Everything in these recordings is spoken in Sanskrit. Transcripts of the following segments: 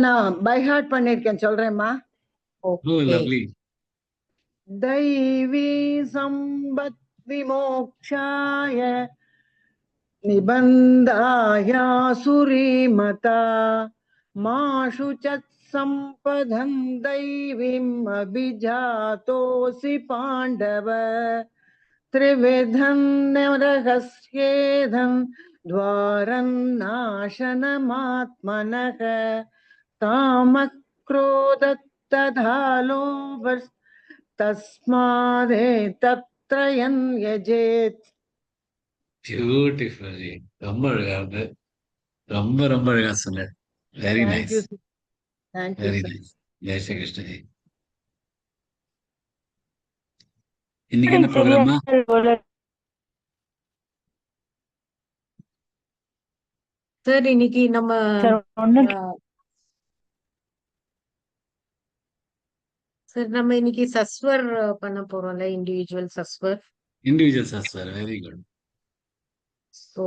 நான் பை ஹார்ட் பண்ணிருக்கேன், சொல்றேம்மா. லவ்லி. दैवी संबत् विमोक्षाय निबन्धाया सुरीमता माशु च सम्पदं दैवीम् अभिजातोऽसि पाण्डव त्रिविधं नरहस्येदं द्वारं नाशनमात्मनः कामः क्रोधस्तथा लोभः तस्मादेतत्त्रयं यजेत्. பியூட்டிஃபுல். ரொம்ப அழகா இருக்கு. ரொம்ப ரொம்ப அழகா சொன்னார். Very nice, very nice. Jai Shri Krishnaji. இன்னைக்கு என்ன ப்ரோக்ராமா? சார் இன்னைக்கு நம்ம சார் நம்ம இன்னைக்கு சஸ்வர் பண்ண போறோம்ல, இண்டிவிஜுவல் சஸ்வர். இண்டிவிஜுவல் சஸ்வர், வெரி குட். ஸோ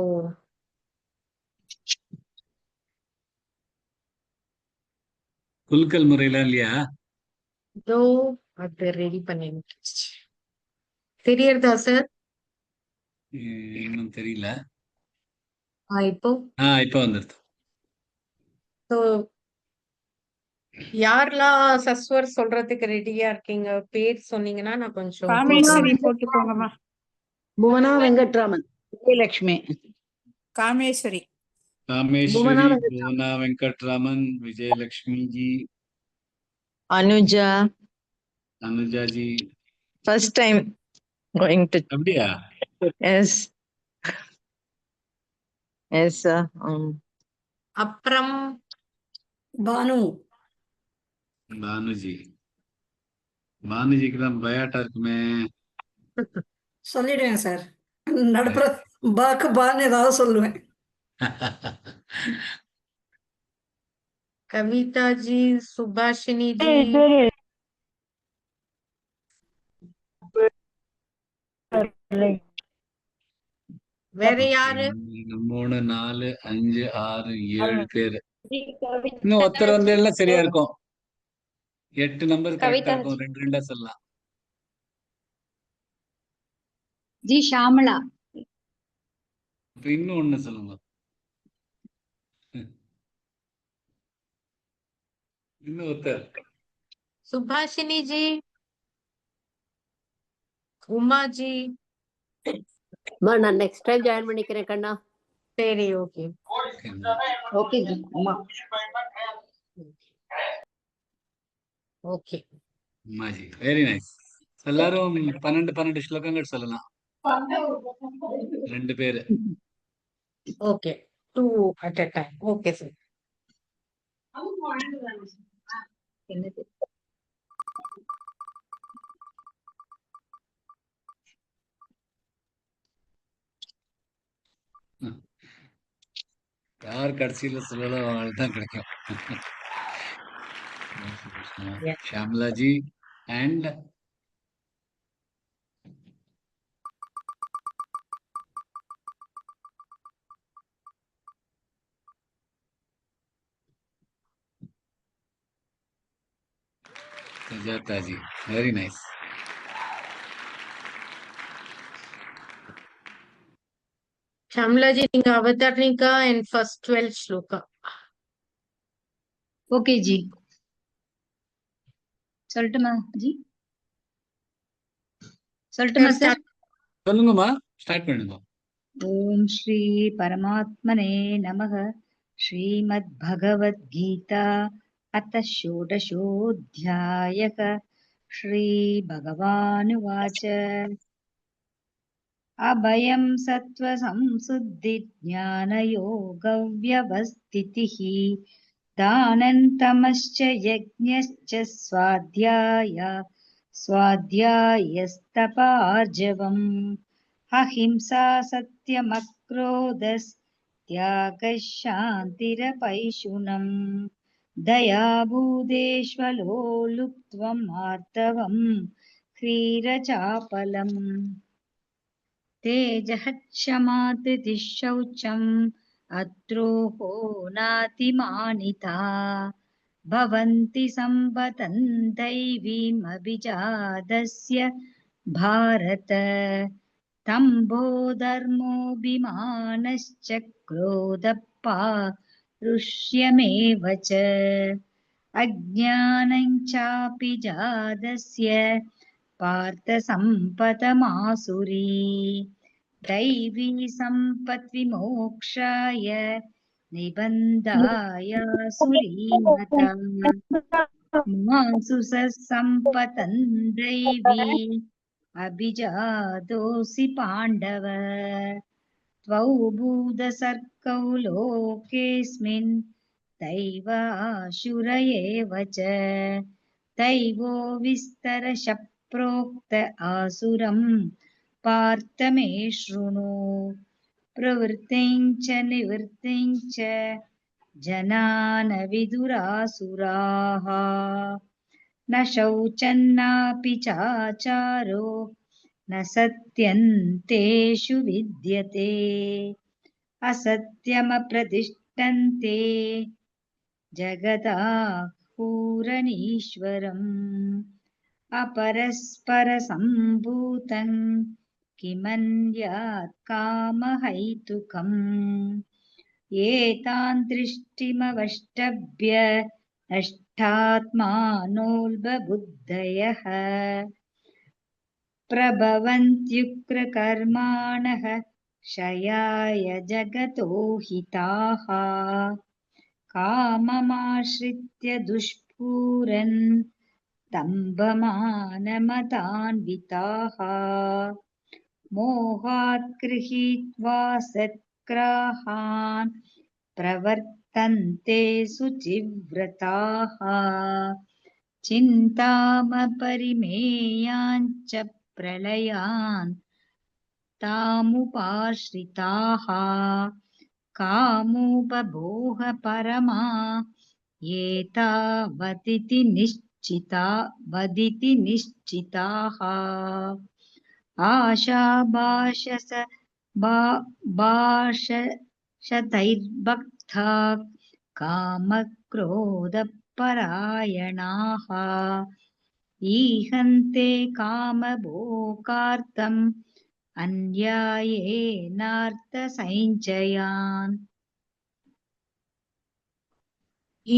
குலுக்கல் முறையில இல்லையா? இதோ அது ரெடி பண்ணி தெரியறதா சார்? இன்னும் தெரியல. இப்போ இப்போ வந்துருது. ஸோ யாரெல்லாம் சஸ்வர் சொல்றதுக்கு ரெடியா இருக்கீங்க? பேர் சொன்னீங்கன்னா நான் கொஞ்சம் காமேஸ்வரி போட்டுக்கோங்கம்மா. Bhuvana Venkatraman, Vijayalakshmi. Kameshwari, Bhuvana Venkatraman, Vijayalakshmi ji, Anuja. Anuja ji. First time going to. அப்படியா? Yes. Yes, sir. அப்புறம் பானுஜி. பானுஜிக்கு தான் பயாட்டா இருக்குமே. சொல்லிடுவேன் சார். நடுப்புற பாக்கு பான்னு ஏதாவது சொல்லுவேன். கவிதா ஜி, சுபாஷினி ஜி, வேற யாரு? 3 4 5 6 7 பேரு. இன்னும் ஒருத்தர் வந்து எல்லாம் சரியா இருக்கும். 8 நம்பர் கரெக்டா இருக்கும். 2 2 சொல்லலாம். ஜி ஷாமலா. இப்ப இன்னும் ஒண்ணு சொல்லுங்க. இன்னும் ஒருத்தர். சுபாஷினி ஜி, உமா ஜி. நான் நெக்ஸ்ட் டைம் ஜாயின் பண்ணிக்கிறேன் கண்ணா. சரி, okay okay Uma. Okay Umaji, very nice. எல்லாரும் 12 12 ஸ்லோகங்கள் சொல்லலாம். 2 பேரு. Okay, 2 at a time. Okay sir. யார் கடைசியில சொல்லலாம் அவங்களுக்கு தான் கிடைக்கும். Shamlaji and Sujathaji, very nice. Shamla ji, நீங்க அவதாரணிகா and first 12 ஸ்லோகா. ஓகே ஜி. சொல்லட்டுமா ஜி? சொல்லட்டுமா சார்? சொல்லுங்கம்மா, ஸ்டார்ட் பண்ணுங்க. ஓம் ஸ்ரீ பரமாத்மனே நமः. ஸ்ரீமத் பகவத் கீதா அத ஷோடசோऽध्यायः. ஸ்ரீ பகவானுவாச்ச அபயம் சத்வசம்சுத்தி ஞானயோகவ்யவஸ்திதிः தானந்தமश्च யஜ்ஞश्च स्वाध्यायस्तपार्जवम् अहिंसा सत्यमक्रोधस्त्यागः शान्तिरपैशुनम् दयाभूतेष्वलोलुप्त्वम् आर्तवम् ह्रीरचापलम् तेजः क्षमा धृतिः शौचम् अद्रोहो नातिमानिता भवन्ति सम्पतं दैवीमभिजातस्य भारत तम्भो धर्मोऽभिमानश्च क्रोधपारुष्यमेव च अज्ञानं चापि जातस्य पार्थसम्पदमासुरी दैवी सम्पद्विमोक्षाय निबन्धाय सुरीमता मासु सम्पतं दैवी अभिजातोऽसि पाण्डव त्वौ भूतसर्गौ लोकेऽस्मिन् दैवासुर एव च दैवो विस्तरशः प्रोक्त आसुरं पार्थ मे शृणु प्रवृत्तिं च निवृत्तिं च जनान विदुरासुराः न शौचन्नापि चाचारो न सत्यन्तेषु विद्यते असत्यमप्रतिष्ठन्ते जगदाहुरनीश्वरम् अपरस्परसम्भूतं किमन्यात् कामहैतुकम् एतान् दृष्टिमवष्टभ्य नष्टात्मानोऽल्पबुद्धयः प्रभवन्त्युग्रकर्माणः क्षयाय जगतो हिताः काममाश्रित्य दुष्पूरन् दम्भमानमतान्विताः मोहात् गृहीत्वा सत्ग्राहान् प्रवर्तन्ते शुचिव्रताः चिन्तामपरिमेयाञ्च प्रलयान् तामुपाश्रिताः कामोपभोगपरमा एतावदिति निश्चिताः आशाभाषशतैर्भक्ता कामक्रोधपरायणाः ईहन्ते कामभोगार्थम् अन्यायेनार्थसञ्चयान्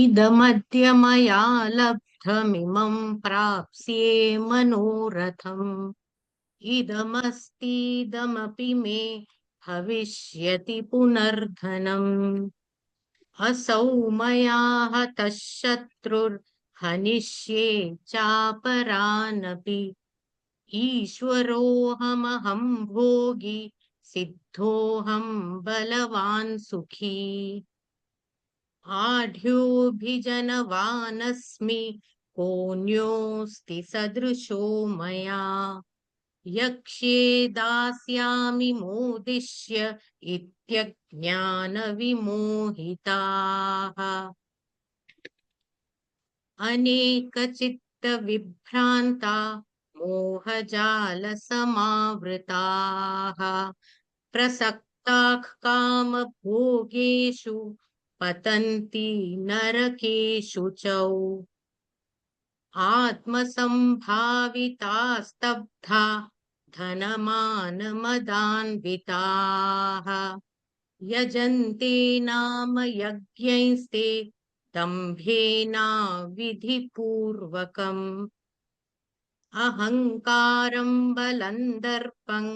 इदमद्य मया लब्धमिमं प्राप्स्ये मनोरथम् इदमस्तीदमपि मे भविष्यति पुनर्धनम् असौ मया हतः शत्रुर्हनिष्ये चापरानपि ईश्वरोऽहमहं भोगी सिद्धोऽहं बलवान् सुखी आढ्योऽभिजनवानस्मि कोऽन्योऽस्ति सदृशो मया यक्ष्ये दास्यामि मोदिष्य इत्यज्ञानविमोहिताः अनेकचित्तविभ्रान्ता मोहजालसमावृताः प्रसक्ताः कामभोगेषु पतन्ति नरकेषु च आत्मसम्भावितास्तब्धा धनमानमदान्विताः यजन्ते नाम यज्ञैस्ते दम्भेना विधिपूर्वकम् अहङ्कारं बलं दर्पं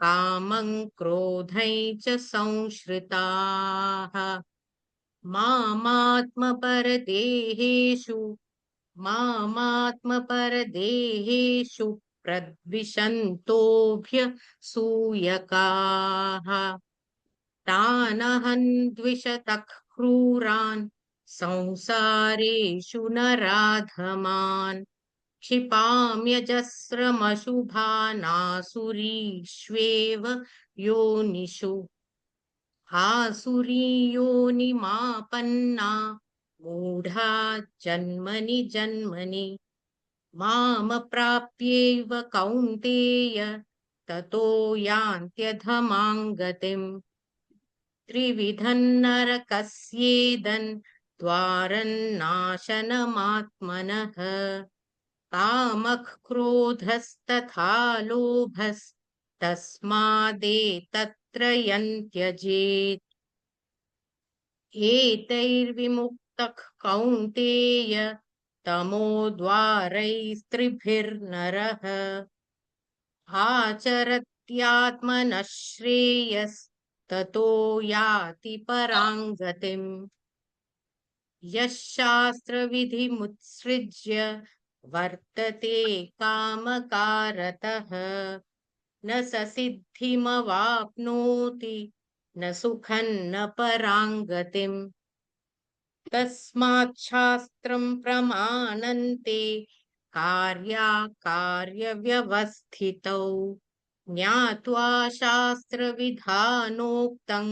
कामं क्रोधं च संश्रिताः मामात्मपरदेहेषु प्रद्विषन्तोऽभ्यसूयकाः तानहं द्विषतः क्रूरान् संसारेषु नराधमान् क्षिपाम्यजस्रमशुभानासुरीष्वेव योनिषु आसुरीयोनिमापन्ना मूढा जन्मनि जन्मनि मामप्राप्यैव कौन्तेय ततो यान्त्यधमां गतिम् त्रिविधं नरकस्येदन् द्वारन्नाशनमात्मनः कामः क्रोधस्तथा लोभस्तस्मादेतत्त्रयं त्यजेत् एतैर्विमुक्तः कौन्तेय तमोद्वारैस्त्रिभिर्नरः आचरत्यात्मनः श्रेयस्ततो याति परां गतिम् यः शास्त्रविधिमुत्सृज्य वर्तते कामकारतः न स सिद्धिमवाप्नोति न सुखं न परां गतिम् तस्मात् शास्त्रं प्रमाणन्ते कार्याकार्यव्यवस्थितौ ज्ञात्वा शास्त्रविधानोक्तं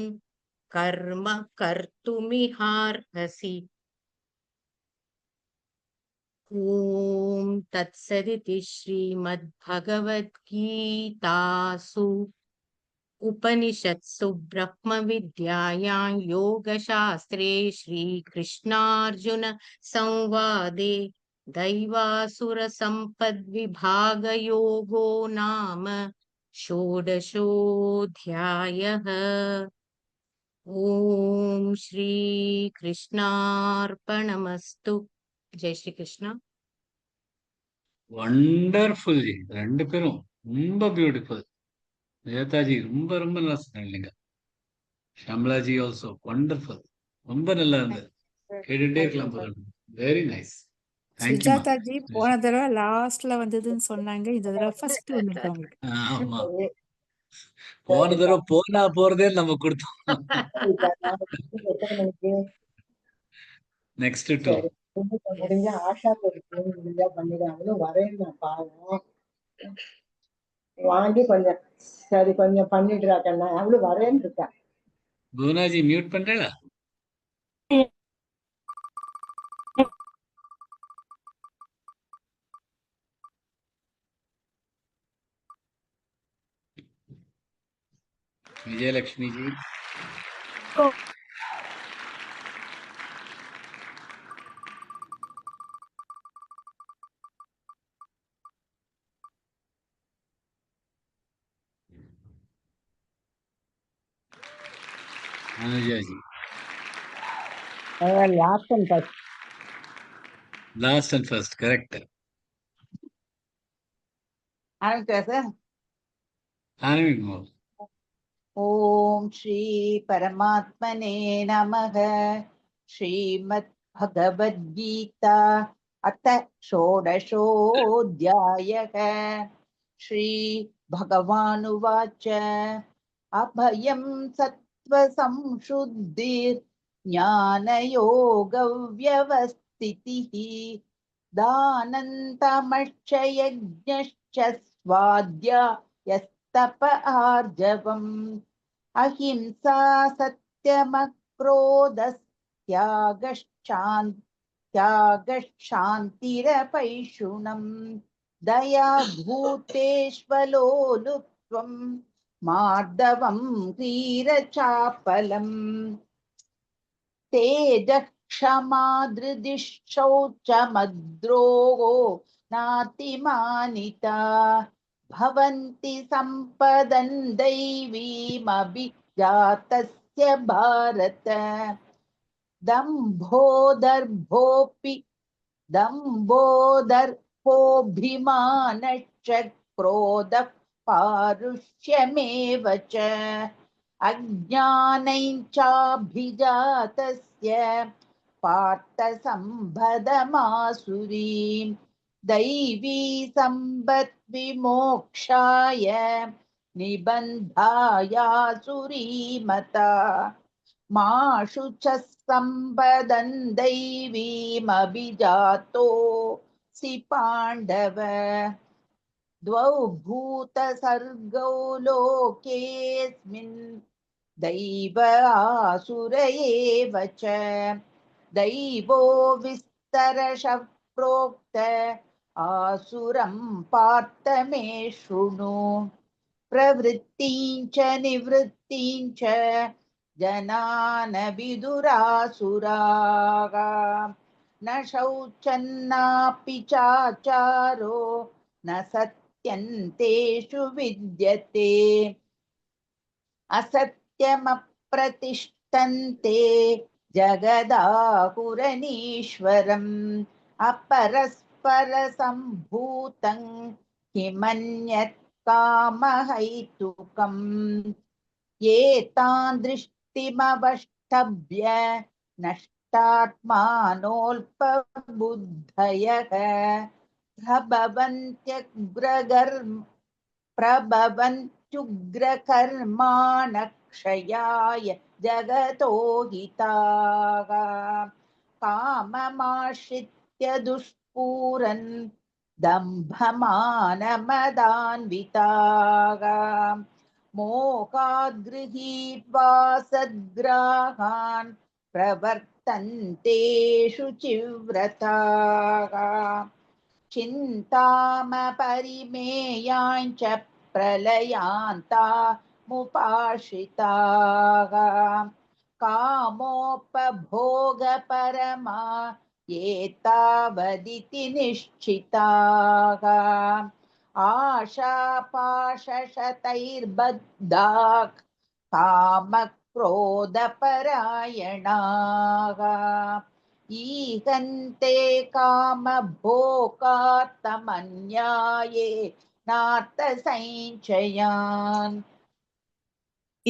कर्म कर्तुमिहार्हसि ॐ तत्सदिति श्रीमद्भगवद्गीतासु उपनिषत्सु ब्रह्मविद्यायां योगशास्त्रे श्रीकृष्णार्जुन संवादे दैवासुरसम्पद्विभागयोगो नाम षोडशोऽध्यायः। ॐ श्रीकृष्णार्पणमस्तु। जय श्री कृष्ण। வண்டர்ஃபுல் ஜி, ரெண்டு பேரும் ரொம்ப பியூட்டிஃபுல். நேதாஜி ரொம்ப ரொம்ப நல்லா சொன்னீங்க. ஷம்லாஜி ஆல்சோ வண்டர்ஃபுல், ரொம்ப நல்லா இருந்தது. கேட்டுட்டே இருக்கலாம் போல. Very nice. தேங்க்யூ. சுஜாதாஜி போன தடவை லாஸ்ட்ல வந்ததுன்னு சொன்னாங்க, இந்த தடவை ஃபர்ஸ்ட் வந்துருக்கு அவங்களுக்கு. ஆமா, போன தடவை போனா போறதே நம்ம கொடுத்தோம். நெக்ஸ்ட் டூ முடிஞ்ச ஆஷா முடிஞ்சா பண்ணிடுறாங்களும் வரேன் நான் பாவம் வாங்கி கொஞ்சம் சரி கொஞ்சம் பண்ணிடுறா கண்ணா அவளும் வரேன்னு இருக்கா. புவனாஜி மியூட் பண்றேடா. Vijayalakshmi ji. Anuja ji. Last and first. Last and first correct. ஆரம்பிச்சா சார்? ஆரம்பிக்குமா? ஓம் ஸ்ரீ பரமாத்மனே நமः. ஸ்ரீமத் பகவத்கீதா அத்த ஷோடசோऽध्यायः. ஸ்ரீ பகவானுவாச்ச அபயம் சத்வசம்சுத்திர் ஞானயோகவ்யவஸ்திதிः தானந்தமக்ஷயஜ்ஞश्च स्वाध्यायस्तप आर्जवम् अहिंसा त्यागशान्तिरपैशुनम् दया भूतेष्वलोलुप्त्वम् मार्दवम् ह्रीरचापलम् तेजः क्षमा धृतिः शौचमद्रोहो नातिमानिता भवन्ति सम्पदन् दैवीमभिजातस्य भारत दम्भोदर्पोऽभिमानश्च क्रोधः पारुष्यमेव च अज्ञानञ्चाभिजातस्य पार्थ सम्पदमासुरीम् दैवी सम्पत् विमोक्षाय निबन्धायासुरीमता माशु च सम्पदन् दैवीमभिजातोऽसि पाण्डव द्वौ भूतसर्गौ लोकेऽस्मिन् दैव आसुर एव च दैवो विस्तरशः प्रोक्त आसुरं पार्थ मे शृणु प्रवृत्तिं च निवृत्तिं च जनान विदुरासुराः न शौचन्नापि चाचारो न सत्यन्तेषु विद्यते असत्यमप्रतिष्ठन्ते जगदाहुरनीश्वरम् अपरस्परसम्भूतं किमन्यत् कामहैतुकम् एतान् दृष्टिमवष्टभ्य नष्टात्मानोऽल्पबुद्धयः प्रभवन्त्युग्रकर्माणक्षयाय जगतो हिताः काममाश्रित्य दुष्पूरन् दम्भमानमदान्विताः मोहाद् गृहीत्वा सद्ग्राहान् प्रवर्तन्ते शुचिव्रताः चिन्तामपरिमेयाञ्च प्रलयान्तामुपाश्रिताः कामोपभोगपरमा एतावदिति निश्चिताः आशापाशशतैर्बद्धाः कामक्रोधपरायणाः ईहन्ते कामभोगार्थमन्याये नार्थसञ्चयान्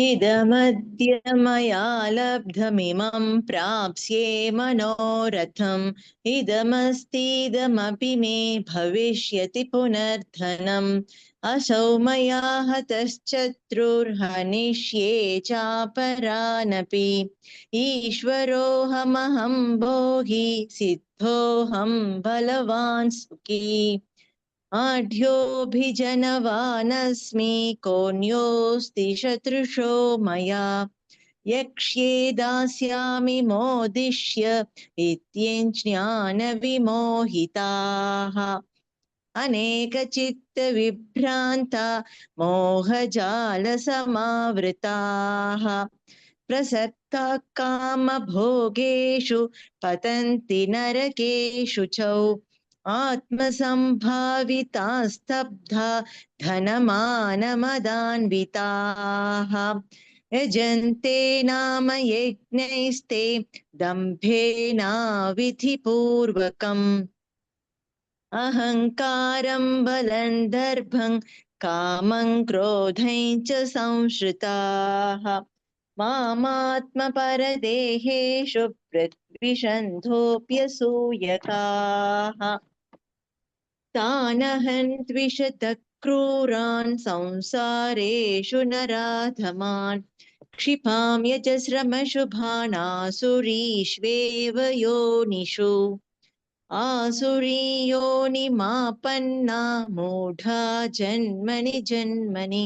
इदमद्य मया लब्धमिमं प्राप्स्ये मनोरथम् इदमस्तीदमपि मे भविष्यति पुनर्धनम् असौ मया हतश्चत्रुर्हनिष्ये चापरानपि ईश्वरोऽहमहं भोगी सिद्धोऽहं बलवान् सुखी आढ्योऽभिजनवानस्मि कोऽन्योऽस्ति शतृशो मया यक्ष्ये दास्यामि मोदिष्य इत्यज्ञानविमोहिताः अनेकचित्तविभ्रान्ता मोहजालसमावृताः प्रसक्ताः कामभोगेषु पतन्ति नरकेषु च आत्मसम्भावितास्तब्धा धनमानमदान्विताः यजन्ते नाम यज्ञैस्ते दम्भेनाविधिपूर्वकम् अहङ्कारं बलं दर्भं कामं क्रोधं च संश्रिताः मामात्मपरदेहेषु प्रद्विषन्धोऽप्यसूयकाः तानहं द्विषतः क्रूरान् संसारेषु नराधमान् क्षिपां यजस्रमशुभानासुरीष्वेव योनिषु आसुरीयोनिमापन्ना मूढा जन्मनि जन्मनि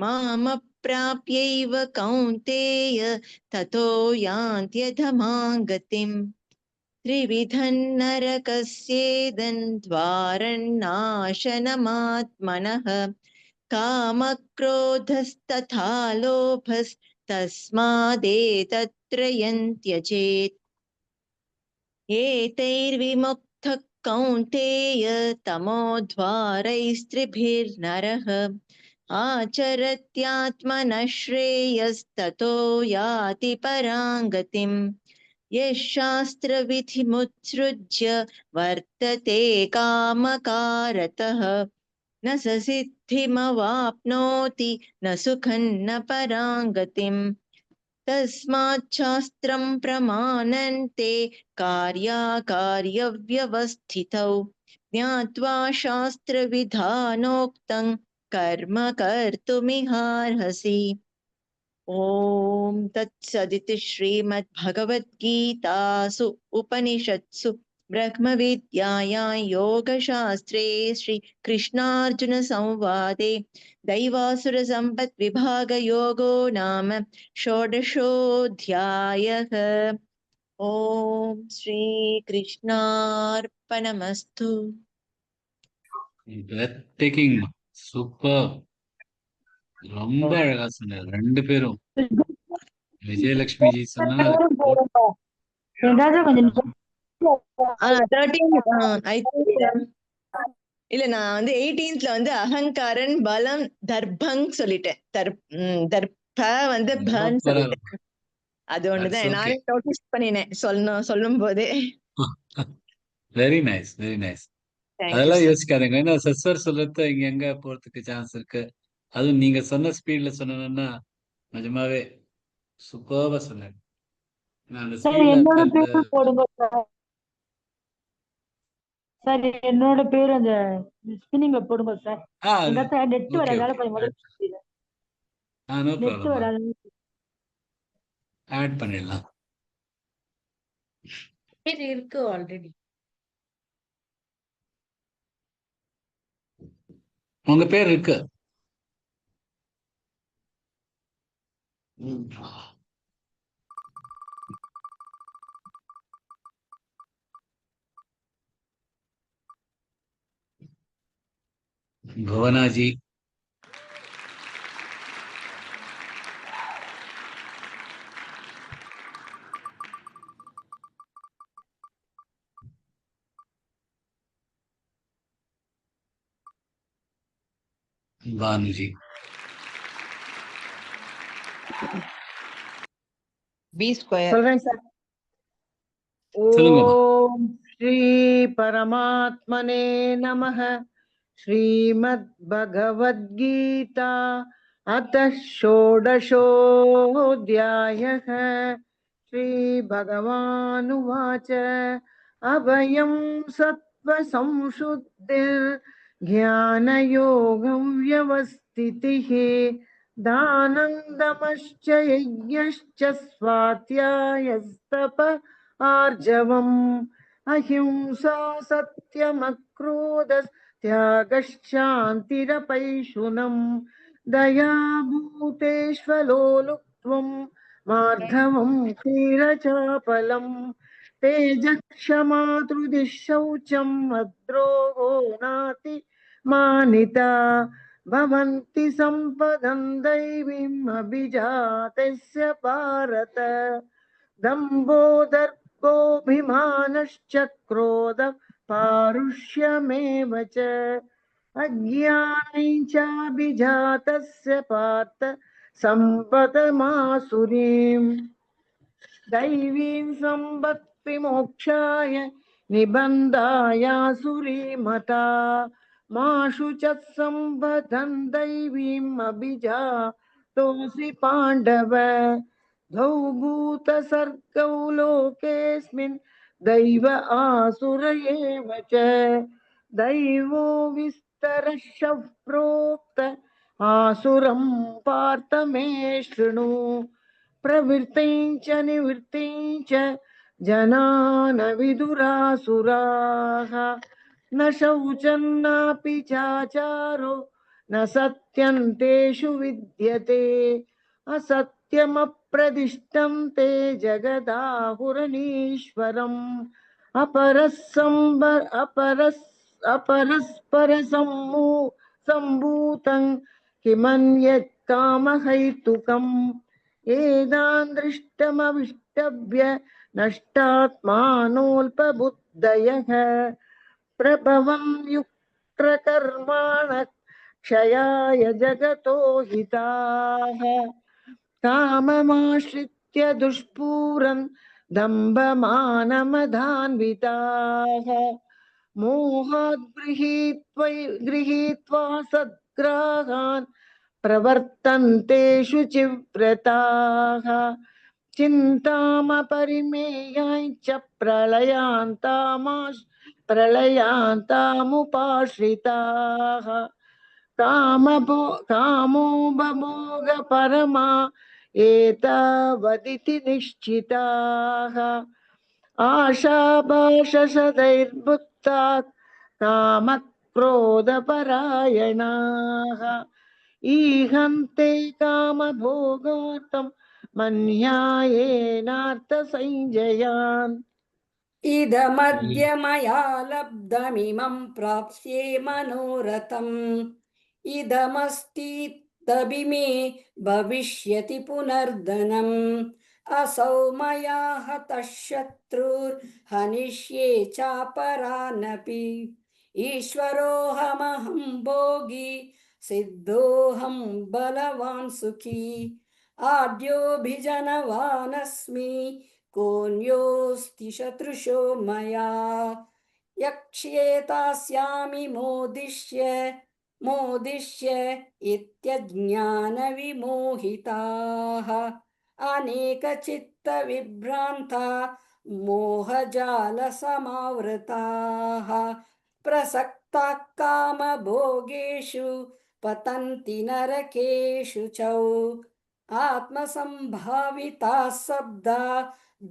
मामप्राप्यैव कौन्तेय ततो यान्त्यधमां गतिम् त्रिविधं नरकस्येदं द्वारन्नाशनमात्मनः कामक्रोधस्तथा लोभस्तस्मादेतत्त्रयं त्यजेत् एतैर्विमुक्तः कौन्तेय तमोद्वारैस्त्रिभिर्नरः आचरत्यात्मनः श्रेयस्ततो याति परां गतिम् यः शास्त्रविधिमुत्सृज्य वर्तते कामकारतः न स सिद्धिमवाप्नोति न सुखं न परां गतिम् तस्माच्छास्त्रं प्रमाणन्ते कार्याकार्यव्यवस्थितौ ज्ञात्वा शास्त्रविधानोक्तं कर्म कर्तुमिहार्हसि ॐ तत्सदिति श्रीमद्भगवद्गीतासु उपनिषत्सु ब्रह्मविद्यायां योगशास्त्रे श्रीकृष्णार्जुनसंवादे दैवासुरसम्पद्विभागयोगो नाम षोडशोऽध्यायः। ॐ श्रीकृष्णार्पणमस्तु। breathtaking, சூப்பர், ரொம்ப அழகா சொன்னார் ரெண்டு பேரும். விஜயலட்சுமி ஜி சொன்னா அது கொஞ்சம் 13 I think இல்ல நான் வந்து 18th வந்து அகங்காரன் பலம் தர்பங் சொல்லிட்டேன். தர்ப வந்து பன் சொல்லிட்டேன். அது ஒண்ணுதான் நானே நோட்டீஸ் பண்ணினேன் சொல்லும் போதே. Very nice, very nice. அதெல்லாம் யோசிக்காதீங்க. ஏன்னா சஸ்வர் சொல்றது இங்க எங்க போறதுக்கு சான்ஸ் இருக்கு. அதுவும் நீங்க சொன்ன ஸ்பீட்ல சொன்னீங்கன்னா நிஜமாவே சூப்பர்வா சொன்னேன். அந்த ஸ்பீட்ல போடுங்க சார், என்னோட பேர் அந்த ஸ்பின்னிங்ல போடுங்க சார். நெட் வரதால நெட் வராது. ஆட் பண்ணிடலாம். இருக்கு ஆல்ரெடி. உங்க பேர் இருக்கு. भुवना जी, भानु जी, बी स्क्वायर சொல்றேன் சார். சொல்லுங்கம்மா. ஓம் ஸ்ரீ பரமாத்மனே நமः. श्रीमद् भगवद्गीता अतः षोडशोऽध्यायः. श्रीभगवानुवाच अभयं सत्त्वसंशुद्धिर्ज्ञानयोगं व्यवस्थितिः दानं दमश्च यज्ञश्च स्वाध्यायस्तप आर्जवम् अहिंसा सत्यमक्रोधः त्यागश्शान्तिरपैशुनम् दयाभूतेष्वलोलुप्त्वम् मार्धवम् क्षीरचापलम् तेजः क्षमा धृतिः शौचम् अद्रोहो नाति मानिता भवन्ति सम्पदम् दैवीम् अभिजातस्य भारत दम्भो दर्पोऽभिमानश्च क्रोधः पारुष्यमेव च अज्ञानं चाभिजातस्य पार्थ सम्पदमासुरीम् दैवीं सम्पत्तिमोक्षाय निबन्धायासुरीमता माशु च सम्पदं दैवीम् अभिजातोऽसि पाण्डव द्वौ भूतसर्गौ लोकेऽस्मिन् दैव आसुर एव च दैवो विस्तरशः प्रोक्त आसुरं पार्थ मे शृणु प्रवृत्तिं च निवृत्तिं च जनान विदुरासुराः न शौचं नापि चाचारो न सत्यं तेषु विद्यते असत्यमप्रदिष्टं ते जगदाहुरनीश्वरम् अपरस्परसम्भूतं किमन्यत् कामहैतुकम् एतान् दृष्टमविष्टभ्य नष्टात्मानोऽल्पबुद्धयः प्रभवं युक्तकर्माणः क्षयाय जगतो हिताः काममाश्रित्य दुष्पूरन् दम्भमानमदान्विताः मोहात् गृहीत्वा सद्ग्राहान् प्रवर्तन्ते शुचिव्रताः चिन्तामपरिमेयाञ्च प्रलयान्तामुपाश्रिताः कामोपभोगपरमा एतावदिति निश्चिताः आशाभाषसदैर्बुद्धाः कामक्रोधपरायणाः ईहन्ते कामभोगार्थं मन्यायेनार्थसञ्जयान् इदमद्य मया लब्धमिमं प्राप्स्ये मनोरथम् इदमस्ति तबिमे भविष्यति पुनर्धनम् असौ मया हतः शत्रुर्हनिष्ये चापरानपि ईश्वरोऽहमहं भोगी सिद्धोऽहं बलवान् सुखी आद्योऽभिजनवानस्मि कोऽन्योऽस्ति शत्रुषो मया यक्ष्ये तास्यामि मोदिष्य इत्यज्ञानविमोहिताः अनेकचित्तविभ्रान्ता मोहजालसमावृताः प्रसक्ताः कामभोगेषु पतन्ति नरकेषु च आत्मसम्भाविताः शब्दा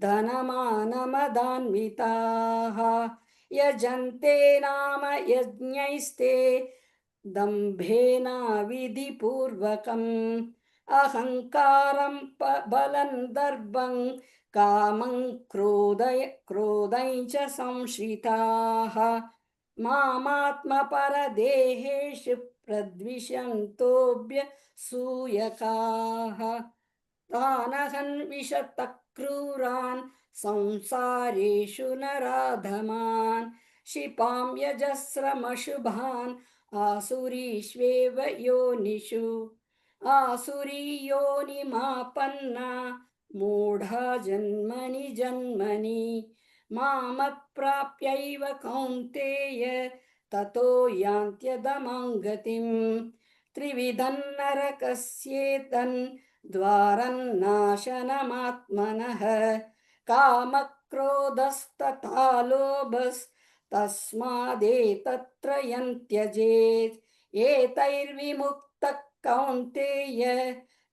धनमानमदान्विताः यजन्ते नाम यज्ञैस्ते दम्भेनाविधिपूर्वकम् अहङ्कारं बलं दर्भं कामं क्रोधं च संश्रिताः मामात्मपरदेहेषु प्रद्विषन्तोऽभ्यसूयकाः तानहं विशतः क्रूरान् संसारेषु नराधमान् क्षिपां यजस्रमशुभान् आसुरीष्वेव योनिषु आसुरीयोनिमापन्ना मूढा जन्मनि जन्मनि मामप्राप्यैव कौन्तेय ततो यान्त्यधमां गतिम् त्रिविधं नरकस्येतन् द्वारन्नाशनमात्मनः कामक्रोधस्तथा लोभस्तस्मादेतत्त्रयं त्यजेत् एतैर्विमुक्तः कौन्तेय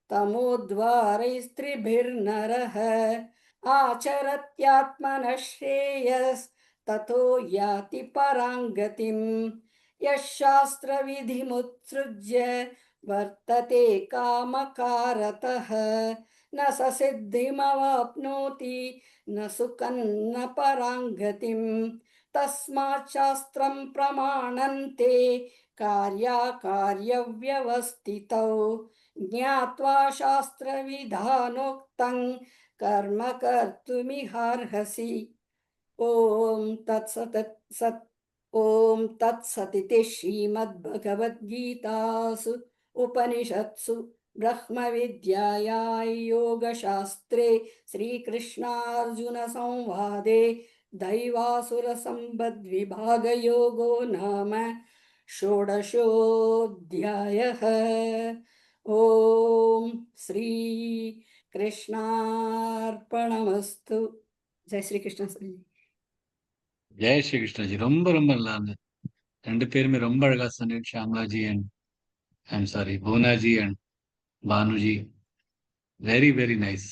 तमोद्वारैस्त्रिभिर्नरः आचरत्यात्मनः श्रेयस्ततो याति परां गतिम् यः शास्त्रविधिमुत्सृज्य वर्तते कामकारतः न स सिद्धिमवाप्नोति न सुखं न परां गतिम् तस्मात् शास्त्रं प्रमाणन्ते कार्याकार्यव्यवस्थितौ ज्ञात्वा शास्त्रविधानोक्तं कर्म कर्तुमिहार्हसि ॐ तत्सदिति श्रीमद्भगवद्गीतासु उपनिषत्सु ब्रह्मविद्यायां योगशास्त्रे श्रीकृष्णार्जुनसंवादे दैवासुरसम्पद्विभागयोगो नाम षोडशोऽध्यायः। ॐ श्रीकृष्णार्पणमस्तु। जय श्री कृष्ण। ஜெய் ஸ்ரீ கிருஷ்ணஜி. ரொம்ப ரொம்ப நல்லா இருந்தது. ரெண்டு பேருமே ரொம்ப அழகா சொன்னீங்க. Shamlaji and Poonaji and Bhanuji. Very very nice.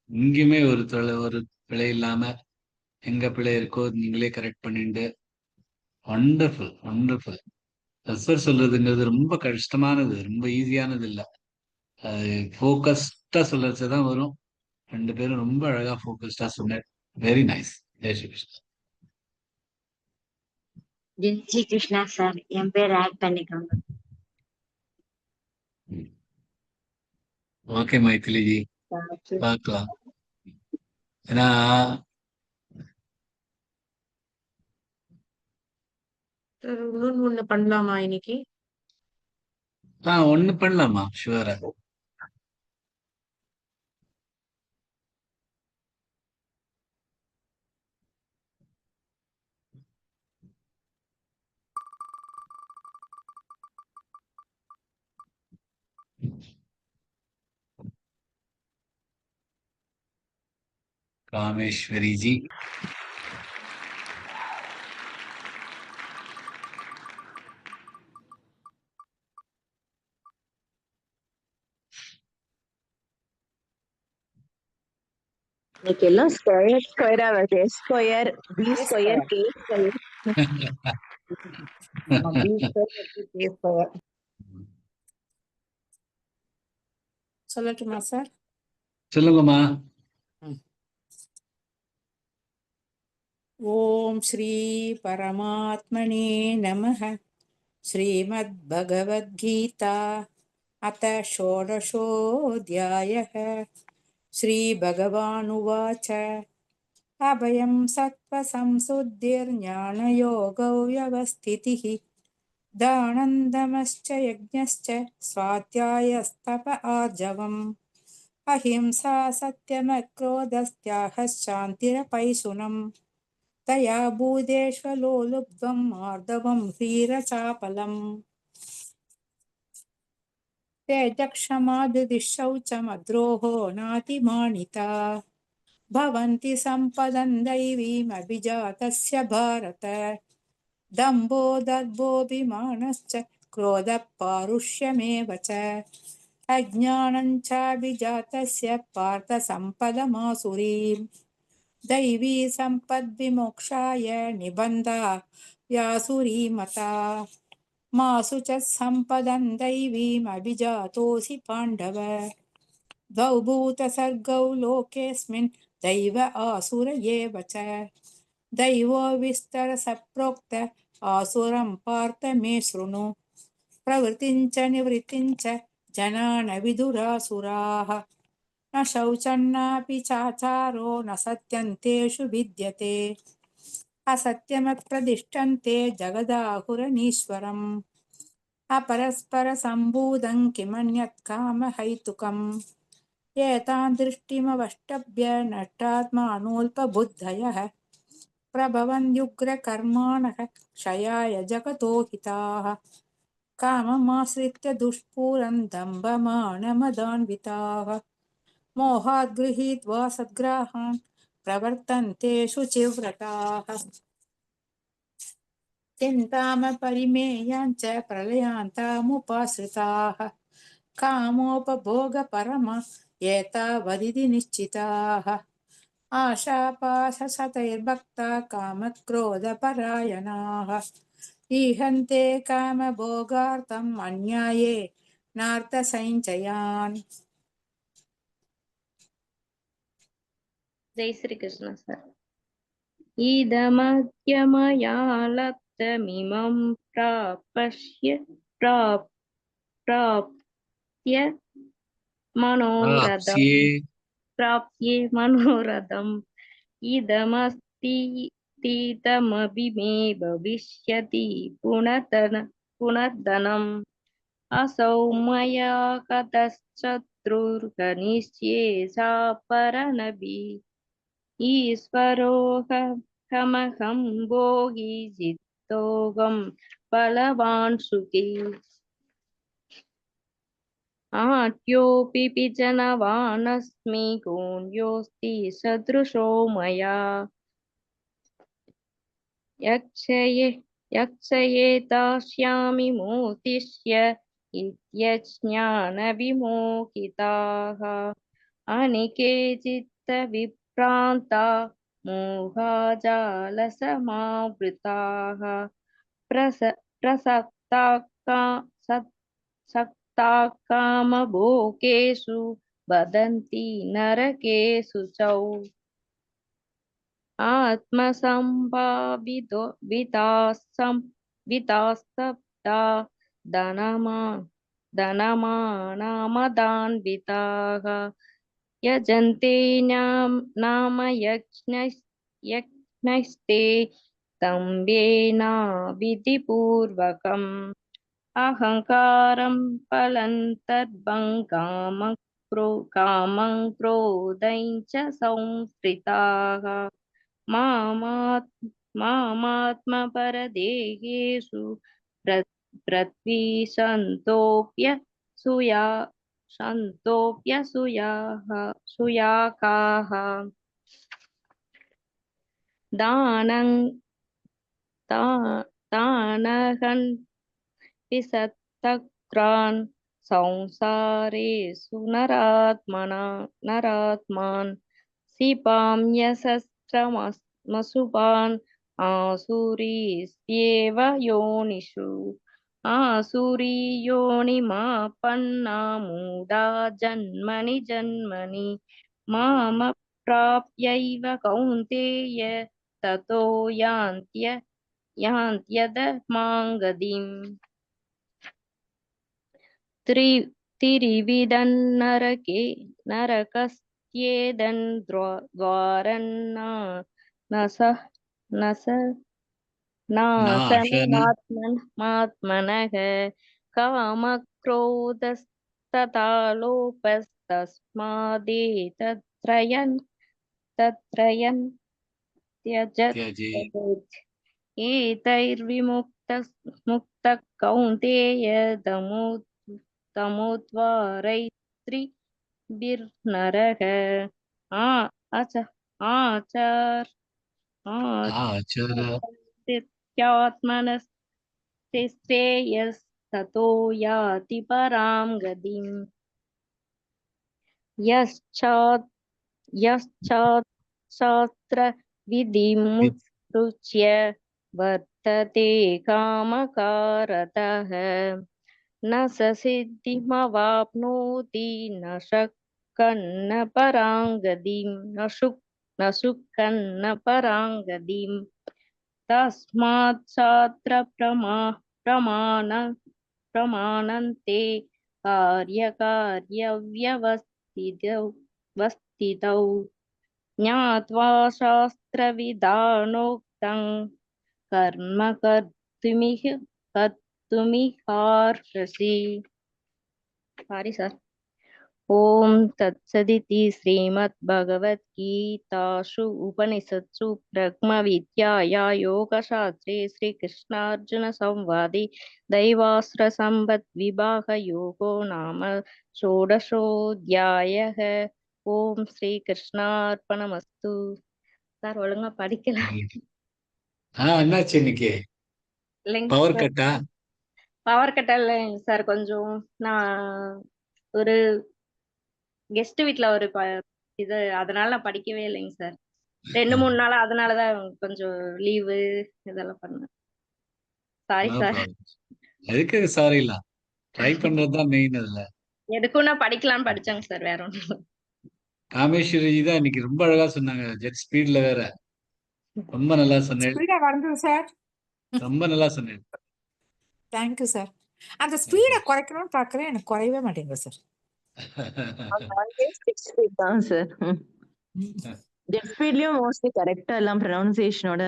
இங்கேயுமே ஒரு பிழை இல்லாம எங்க பிழை இருக்கோ நீங்களே கரெக்ட் பண்ணிட்டு வண்டர்ஃபுல் வண்டர்ஃபுல். தஸ்வர் சொல்றதுங்கிறது ரொம்ப கஷ்டமானது, ரொம்ப ஈஸியானது இல்லை. அது ஃபோக்கஸ்டா சொல்றதுதான் வரும். ரெண்டு பேரும் ரொம்ப அழகா ஃபோக்கஸ்டா சொன்னார். Very nice. Jai Shri Krishna. Jai Shri Krishna sir, என் பேர் ஆட் பண்ணிக்கோங்க. ஓகே மைத்திலிஜி, பார்க்கலாம். ஏன்னா ஒண்ணு பண்ணலாமா இன்னைக்கு? ஒண்ணு பண்ணலாமா? ஷுவரா. कामेश्वरी जी, இன்னைக்கு எல்லாம் ஸ்கொயரா வருது. Square, B square, K square. சொல்லட்டுமா சார்? சொல்லுங்கம்மா. ஓம் ஸ்ரீ பரமாத்மனே நமः. ஸ்ரீமத் பகவத்கீதா अथ षोडशोऽध्यायः। श्रीभगवानुवाच अभयं सत्त्वसंशुद्धिर्ज्ञानयोगो व्यवस्थितिः दानन्दमश्च यज्ञश्च स्वाध्यायस्तप आर्जवम् अहिंसा सत्यमक्रोधस्त्यागः शान्तिरपैशुनम् तया भूतेष्वलोलुब्ध्वं मार्दवं ह्रीरचापलम् तेजक्षमाधुतिशौचमद्रोहो नातिमानिता भवन्ति सम्पदं दैवीमभिजातस्य भारत दम्भो दर्भोऽभिमानश्च क्रोधः पारुष्यमेव च अज्ञानं चाभिजातस्य पार्थ सम्पदमासुरीम् दैवी सम्पद्विमोक्षाय निबन्धा व्यासुरीमता मासु च सम्पदं दैवीमभिजातोऽसि पाण्डव द्वौ भूतसर्गौ लोकेऽस्मिन् दैव आसुर एव च दैवो विस्तरसः प्रोक्त आसुरं पार्थ मे शृणु प्रवृत्तिं च निवृत्तिं च जना न विदुरासुराः न शौचन्नापि चाचारो न सत्यन्तेषु विद्यते असत्यमप्रतिष्ठन्ते जगदाहुरनीश्वरम् अपरस्परसम्भूतं किमन्यत् कामहैतुकम् एतां दृष्टिमवष्टभ्य नष्टात्मानोऽल्पबुद्धयः प्रभवन्त्युग्रकर्माणः क्षयाय जगतो हिताः काममाश्रित्य दुष्पूरं दम्भमानमदान्विताः मोहात् गृहीत्वा सद्ग्राहान् प्रवर्तन्ते शुचिव्रताः चिन्तामपरिमेयाञ्च प्रलयान्तामुपाश्रिताः कामोपभोगपरमा एतावदिति निश्चिताः आशापाशशतैर्भक्ता कामक्रोधपरायणाः ईहन्ते कामभोगार्थम् अन्याये नार्थसञ्चयान्। जय श्री कृष्ण सर। इदमद्य मया लब्धमिमं प्राप्य मनोरथम् इदमस्ति तीतमपि मे भविष्यति पुनर्धनम् असौ मया कतश्चत्रुर्हनिष्ये सा परनभि ईश्वरोऽहमहं भोगी जितोऽहं बलवान् सुखी आट्योऽपि जनवानस्मि गुण्योऽस्ति सदृशो मया यक्षये दास्यामि मोदिष्य इत्यज्ञानविमोहिताः अनिकेचित्तविभ्रान्ता मोहाजालसमावृताः प्रसक्ताः कामभोगेषु बदन्ति नरकेषु च आत्मसम्भावितास्तब्धा धनमानामदान्विताः यजन्ते नाम यज्ञैस्ते दम्भेनाविधिपूर्वकम् अहङ्कारं फलन्तर्भं कामं क्रोधं च संश्रिताः मामात्मपरदेहेषु प्रद्विषन्तोऽप्यसूयाकाः दानहन् विसक्तक्रान् संसारेषु नरात्मान् क्षिपाम्यशस्त्रमसुपान् आसुरीस्येव योनिषु आसुरीयोनिमापन्ना मूढा जन्मनि मामप्राप्यैव कौन्तेय ततो यान्त्यधमां गतिम् तिरिविदन्नरके नरकस्येदन् द्वारन्ना न स नाशनमात्मनः कामक्रोधस्तथा लोभस्तस्मादेतत्रयन् त्यजेत् एतैर्विमुक्तः कौन्तेय तमोद्वारैस्त्रिभिर्नरः आचर्यात्मनस्तेयस्ततो याति परां गतिम् यश्चास्त्र विधिमुच्य वर्तते कामकारतः न स सिद्धिमवाप्नोति न शक्कन्न परां गतिम् न सुखन्न परां गतिम् तस्मात् शास्त्र प्रमाणन्ते कार्यकार्यव्यवस्थितौ ज्ञात्वा शास्त्रविधानोक्तं कर्म कर्तुमिहार्हसि। सारी सर। ओम तत्सदिति श्रीमद्भगवद्गीतासु उपनिषत्सु ब्रह्मविद्याया योगशास्त्रे श्रीकृष्णार्जुन संवादे दैवास्त्र संपद्विभागयोगो नाम षोडशोऽध्यायः। ओम श्रीकृष्णार्पणमस्तु। சார் ஒழுங்கா படிக்கல. என்னாச்சு இன்னைக்கு? பவர் கட்டா? பவர் கட் இல்லைங்க சார். கொஞ்சம் நான் ஒரு கெஸ்ட் வீட்ல ஒரு இது அதனால நான் படிக்கவே இல்லைங்க சார். 2-3 நாளா அதனாலதான் கொஞ்சம் லீவு இதெல்லாம் பண்ணேன். Sorry sir. எதுக்கு சாரி இல்ல, ட்ரை பண்றதுதான் மெயின். அதுல எதுக்கும் நான் படிக்கலாம்னு படிச்சேங்க சார், வேற ஒன்றும். காமேஸ்வரி தான் இன்னைக்கு ரொம்ப அழகா சொன்னாங்க, ஜெட் ஸ்பீட்ல வேற. ரொம்ப நல்லா சொன்னேன். சார் ரொம்ப நல்லா சொன்னேன். Thank you sir. அந்த ஸ்பீடை குறைக்கணும்னு பாக்குறேன், எனக்கு குறையவே மாட்டேங்குது சார். தான் சார். ஜெட் ஸ்பீட்லயும் மோஸ்ட்லி கரெக்டா எல்லாம் ப்ரொனன்சியேஷனோட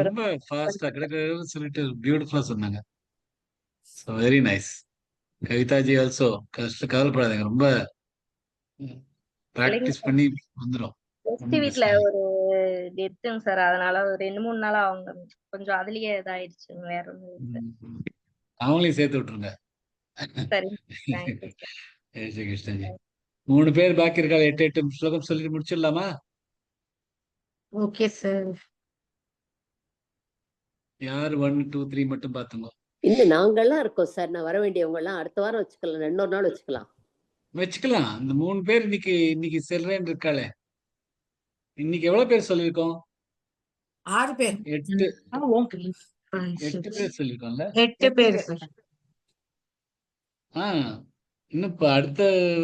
ரொம்ப ஃபாஸ்டா கிடைக்கிறதுன்னு சொல்லிட்டு பியூட்டிஃபுல்லா சொன்னாங்க. So very nice. Kavithaji also கவலைப்படாதீங்க, ரொம்ப பிராக்டிஸ் பண்ணி வந்துடும். கெஸ்ட் வீட்ல ஒரு டெத்துங்க சார், அதனால ஒரு 2-3 நாளா அவங்க கொஞ்சம் அதுலயே இதாயிடுச்சுங்க, வேற ஒன்றும். அவங்களையும் சேர்த்து விட்டுருங்க. சரி. கிருஷ்ணஜி 3 பேர் பாக்கி இருக்காங்க. 8 ஸ்லோகம் சொல்லிட்டு முடிச்சிடலாமா? Okay sir. யார் 1, 2, 3 மட்டும் பாத்துங்க. இன்னும் நாங்கெல்லாம் இருக்கோம் சார். நான் வர வேண்டியவங்க எல்லாம் அடுத்த வாரம் வச்சுக்கலாம், இன்னொரு நாள் வச்சுக்கலாம். அந்த 3 பேர் இன்னைக்கு செல்றேன்னு இருக்காளே. இன்னைக்கு எவ்வளவு பேர் சொல்லிருக்கோம்? 6 பேர். 8 பேர் சொல்லிருக்கோம்ல. 8 பேர் சார். இன்னும் இப்ப அடுத்த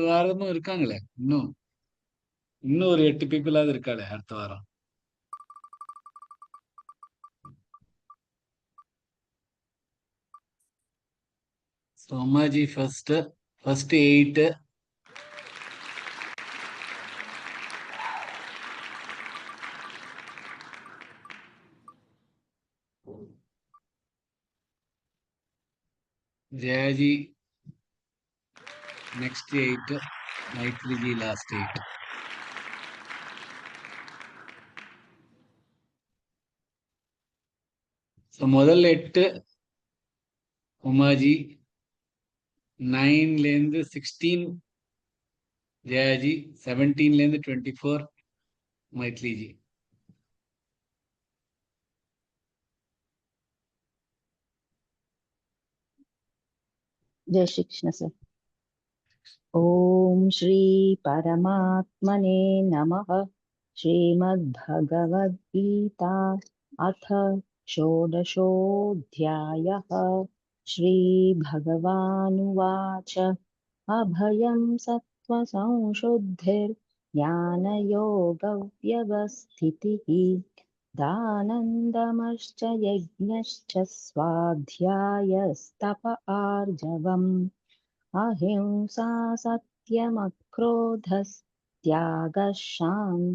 வாரமும் இருக்காங்களே. இன்னும் ஒரு 8 பீப்புளாவது இருக்காளே அடுத்த வாரம். சோமாஜி ஃபர்ஸ்ட் 8. ஜெயாஜி next 8. மைத்ரிஜி last 8. முதல் 8 உமாஜி, 9ல இருந்து 16 ஜெயாஜி, 17ல இருந்து 24 மைத்ரிஜி. जय श्री कृष्ण सर। ओम श्री परमात्मने नमः। श्रीमद्भगवद्गीता अथ षोडशोऽध्यायः। श्रीभगवानुवाच अभयं सत्त्वसंशुद्धिर्ज्ञानयोगव्यवस्थितिः दानन्दमश्च यज्ञश्च स्वाध्यायस्तप आर्जवम् अहिंसा सत्यमक्रोधस्त्यागः शान्तिरपैशुनम्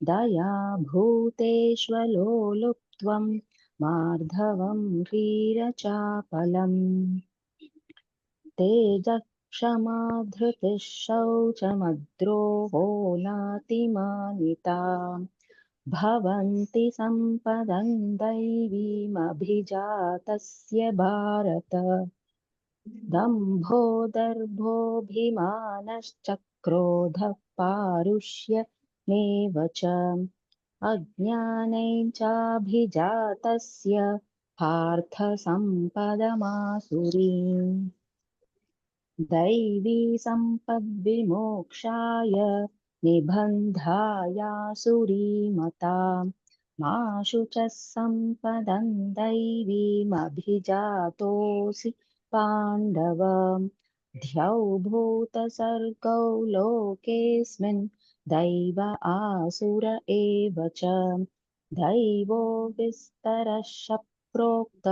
दया भूतेष्वलोलुप्त्वम् मार्धवम् ह्रीरचापलम् तेजः क्षमा धृतिः शौचमद्रोहो नातिमानिता भवन्ति सम्पदं दैवीमभिजातस्य भारत दम्भो दर्भोऽभिमानश्च क्रोधः पारुष्यमेव च अज्ञानेन चाभिजातस्य पार्थसम्पदमासुरीम् दैवी सम्पद्विमोक्षाय निबन्धायासुरीमता माशु च सम्पदं दैवीमभिजातोऽसि पाण्डव द्यौभूतसर्गौ लोकेऽस्मिन् दैव आसुर एव च दैवो विस्तरश प्रोक्त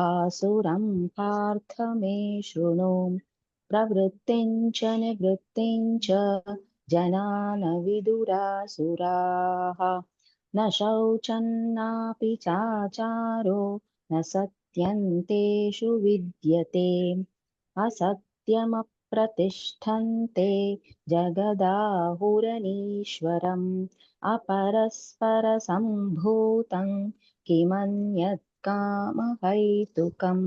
आसुरं पार्थ मे शृणु प्रवृत्तिं च निवृत्तिं च जनान विदुरासुराः न शौचं नापि चाचारो न सत्यन्तेषु विद्यते असत्यमप्रतिष्ठन्ते जगदाहुरनीश्वरम् अपरस्परसम्भूतं किमन्यत् कामहैतुकम्।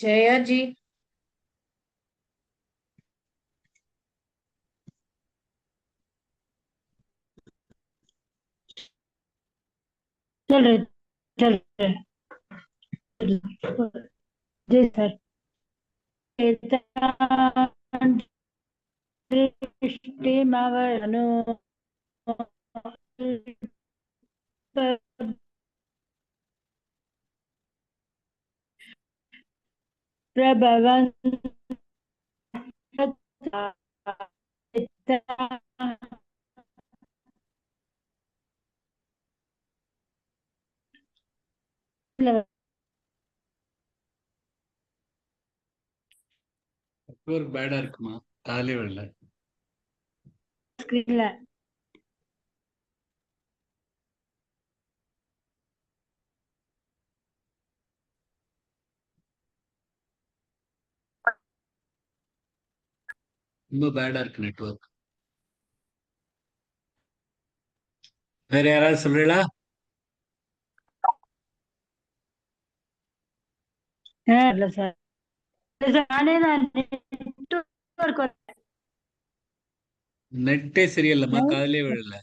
जया जी। चल रहे जी सर। दृष्टिमवनु प्रभवन् நெட்வொர்க் பேடா இருக்குமா? காலையே வரல. ஸ்கிரீன்ல ரொம்ப பேடா இருக்கு நெட்வொர்க். வேற யாராவது சொல்றீங்களா? இல்ல சார். நானே தான் நெட்டே சரியில்லம்மா, காலையே விழல.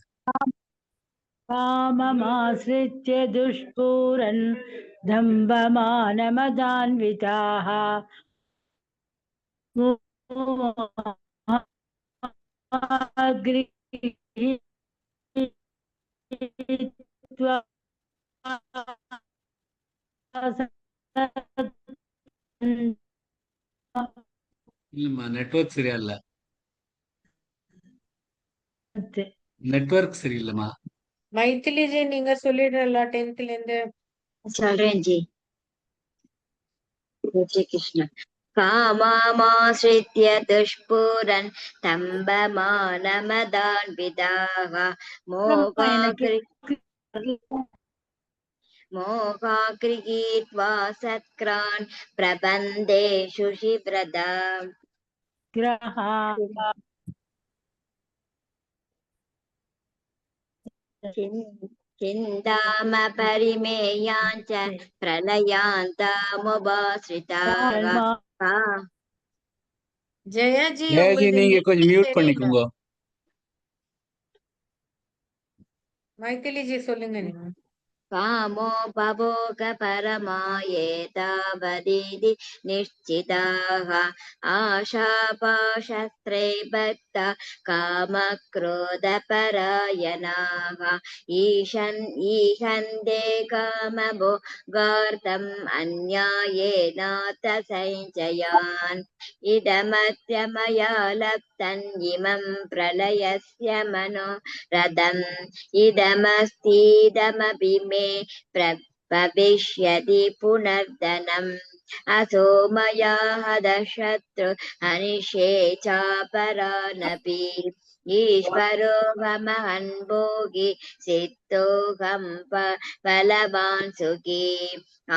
काममाश्रित्य दुष्पूरन् दम्भमानमदान्विताः இல்லம்மா, நெட்வொர்க் சரியா இல்ல. நெட்வொர்க் சரியில்லம்மா. மைத்திலி ஜி நீங்க சொல்லிடுறல 10th ல இருந்து. சொல்றேன் ஜி. ஜெய் கிருஷ்ண. कामामाश्रित्य दुष्पूरन् तम्बमानमदान्विताः मोहागृहीत्वा सत्क्रान् प्रबन्धेषु शिव्रता चिन्तामपरिमेयाञ्च प्रलयान्तामुपाश्रिताः ஜெயா ஜி ஜெயஜி நீங்க கொஞ்சம் மியூட் பண்ணிக்கோங்க. மைத்திலி ஜி சொல்லுங்க நீங்க. कामो भवोगपरमायेतावदिति निश्चिताः आशापाशस्त्रे भक्ता कामक्रोधपरायणाः ईहन्ते कामभोगार्थम् अन्यायेनार्थसञ्चयान् इदमद्य मया लब्धम् इमं प्रलयस्य मनोरथम् इदमस्तीदमपि मे भविष्यति पुनर्धनम् असो मया हतशत्रु हनिषे चापरानपि ईश्वरो महन् भोगी सिद्धोऽहं बलवान् सुखी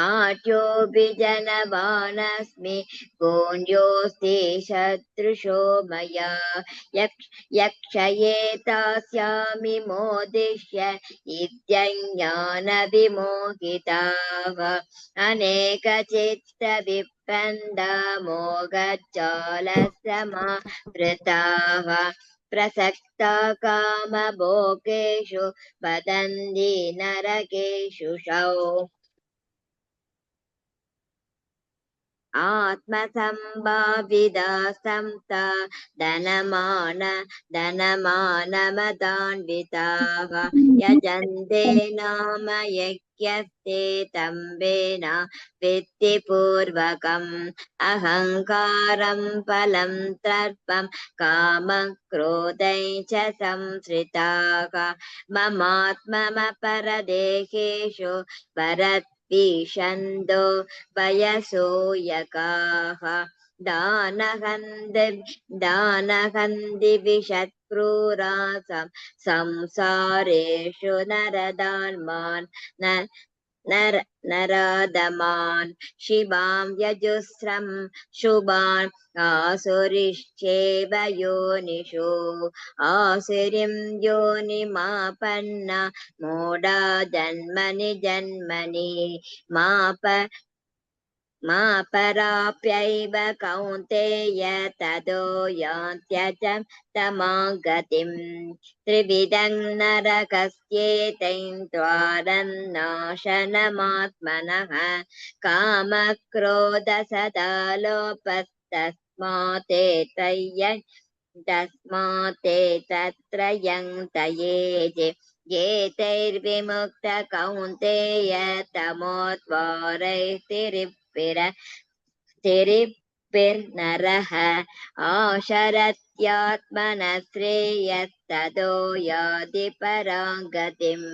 आट्योऽपि जनवानस्मि गोण्योऽस्ति शत्रुषो मया यक्षये तास्यामि मोदिष्य इत्यज्ञानविमोहिताः अनेकचित्तविप्पन्दा मोहजालसमावृताः प्रसक्ता कामभोगेषु पतन्ति नरकेषु आत्मसम्भाविदा संस्था धनमानमदान्विताः यजन्ते नाम यज्ञस्ते तम्बेन वित्तिपूर्वकम् अहङ्कारं फलं तर्पं कामक्रोधै च संश्रिताः ममात्ममपरदेहेषु परद्विषन्दो वयसो यकाः दानहन्ति विषत्क्रूरा संसारेषु नरदान्मान् नरादमान् शिवां यजुस्रं शुभान् आसुरिश्चेव योनिषु आसुरिं योनिमापन्ना मूढा जन्मनि जन्मनि मा पराप्यैव कौन्तेय ततो यान्त्यजं तमागतिम् त्रिविधं नरकस्येतं द्वारं नाशनमात्मनः कामक्रोधसदा लोपस्तस्मात् तत्रयं तयेजे एतैर्विमुक्त कौन्तेय तमोद्वारैस्तिरिभिर्नरः आशरत्यात्मनः श्रेयस्ततो याति परां गतिम्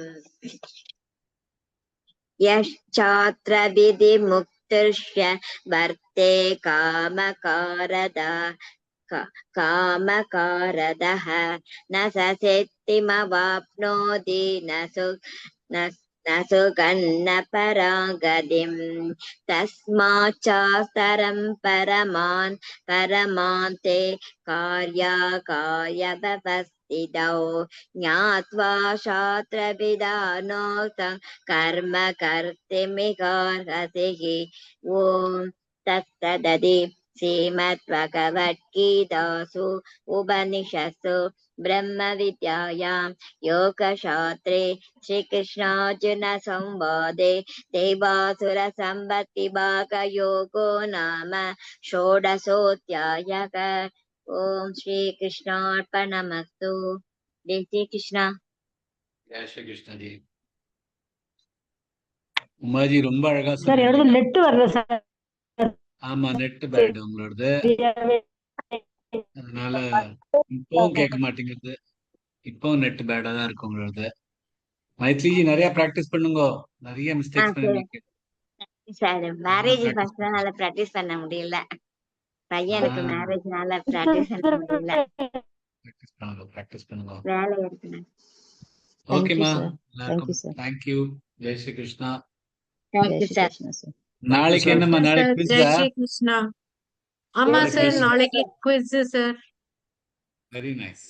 यश्चात्र विधिमुक्तस्य वर्ते कामकारदः न स सिद्धिमवाप्नोति न सुगन्न परां गतिम् तस्माच्चास्तरं परमान्ते कार्याकार्यव्यवस्थितौ ज्ञात्वा शास्त्रविधानोक्तं कर्म कर्तुमिहार्हसि ॐ तत्सदि श्रीमद्भगवद्गीतासु उपनिषत्सु ब्रह्मविद्यायां योगशास्त्रे श्रीकृष्णार्जुन संवादे दैवासुरसम्पत्तिभागयोगो नाम षोडशोऽध्यायः ॐ श्रीकृष्णार्पणमस्तु जय श्रीकृष्ण जय श्री कृष्ण जी உமாஜி ரொம்ப அழகா சார் என்னோட சொன்னீங்க. நெட் வரல சார் ஆமா நெட் பேட் உங்களோடது, அதனால இப்பவும் கேட்க மாட்டேங்குது. இப்பவும் நெட் பேடா தான் இருக்கு உங்களோடது. மைத்ரிஜி நிறைய பிராக்டிஸ் பண்ணுங்க, நிறைய மிஸ்டேக்ஸ் பண்ணுவீங்க. சார் மேரேஜ் ஃபர்ஸ்ட்னால பிராக்டிஸ் பண்ண முடியல, பையனுக்கு மேரேஜ்னால பிராக்டிஸ் பண்ண முடியல, பிராக்டிஸ் பண்ணுங்க. வேலை இருக்கு. ஓகேமா, எல்லாருக்கும் thank you. Jai Shri Krishna. Thank you sir. நாளைக்கு என்னம்மா, நாளைக்கு ஜெய் குவிஸா? ஸ்ரீ கிருஷ்ணா. ஆமா சார், நாளைக்கு குவிஸ் சார். Very nice.